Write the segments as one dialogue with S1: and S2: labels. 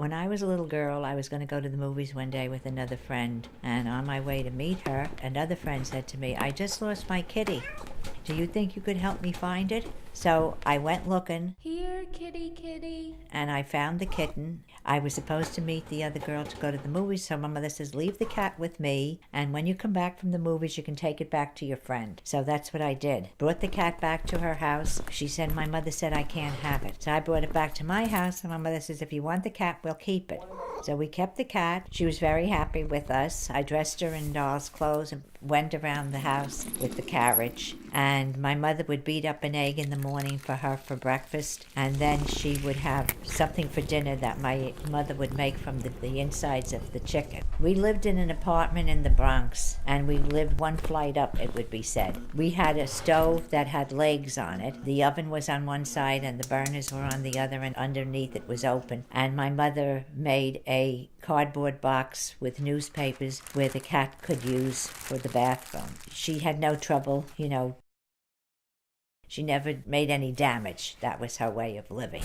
S1: When I was a little girl, I was going to go to the movies one day with another friend, and on my way to meet her, another friend said to me, "I just lost my kitty. Do you think you could help me find it?" So I went looking.
S2: Here, kitty, kitty.
S1: And I found the kitten. I was supposed to meet the other girl to go to the movies, so my mother says, "Leave the cat with me, and when you come back from the movies, you can take it back to your friend." So that's what I did. Brought the cat back to her house. She said, "My mother said I can't have it." So I brought it back to my house, and my mother says, "If you want the cat, we'll keep it." So we kept the cat. She was very happy with us. I dressed her in doll's clothes and went around the house with the carriage. And my mother would beat up an egg in the morning for her for breakfast. And then she would have something for dinner that my mother would make from the insides of the chicken. We lived in an apartment in the Bronx, and we lived one flight up, it would be said. We had a stove that had legs on it. The oven was on one side and the burners were on the other, and underneath it was open. And my mother made a cardboard box with newspapers where the cat could use for the bathroom. She had no trouble, She never made any damage. That was her way of living.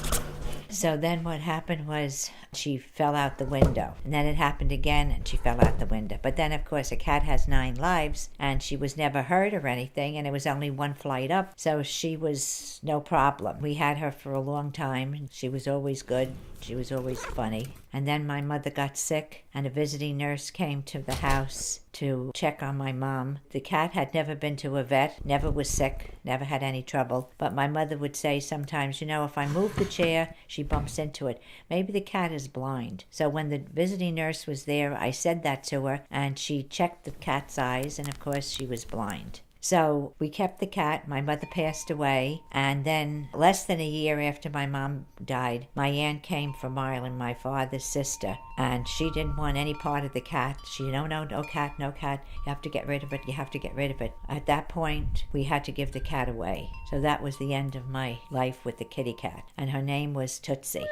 S1: So then what happened was she fell out the window. And then it happened again and she fell out the window. But then, of course, a cat has 9 lives and she was never hurt or anything, and it was only one flight up. So she was no problem. We had her for a long time. She was always good. She was always funny. And then my mother got sick and a visiting nurse came to the house to check on my mom. The cat had never been to a vet, never was sick, never had any trouble. But my mother would say sometimes, if I move the chair, she bumps into it. Maybe the cat is blind. So when the visiting nurse was there, I said that to her, and she checked the cat's eyes, and of course she was blind. So we kept the cat. My mother passed away, and then less than a year after my mom died, my aunt came from Ireland, my father's sister, and she didn't want any part of the cat. She, no cat, no cat. You have to get rid of it. You have to get rid of it. At that point, we had to give the cat away. So that was the end of my life with the kitty cat, and her name was Tootsie.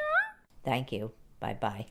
S1: Thank you. Bye-bye.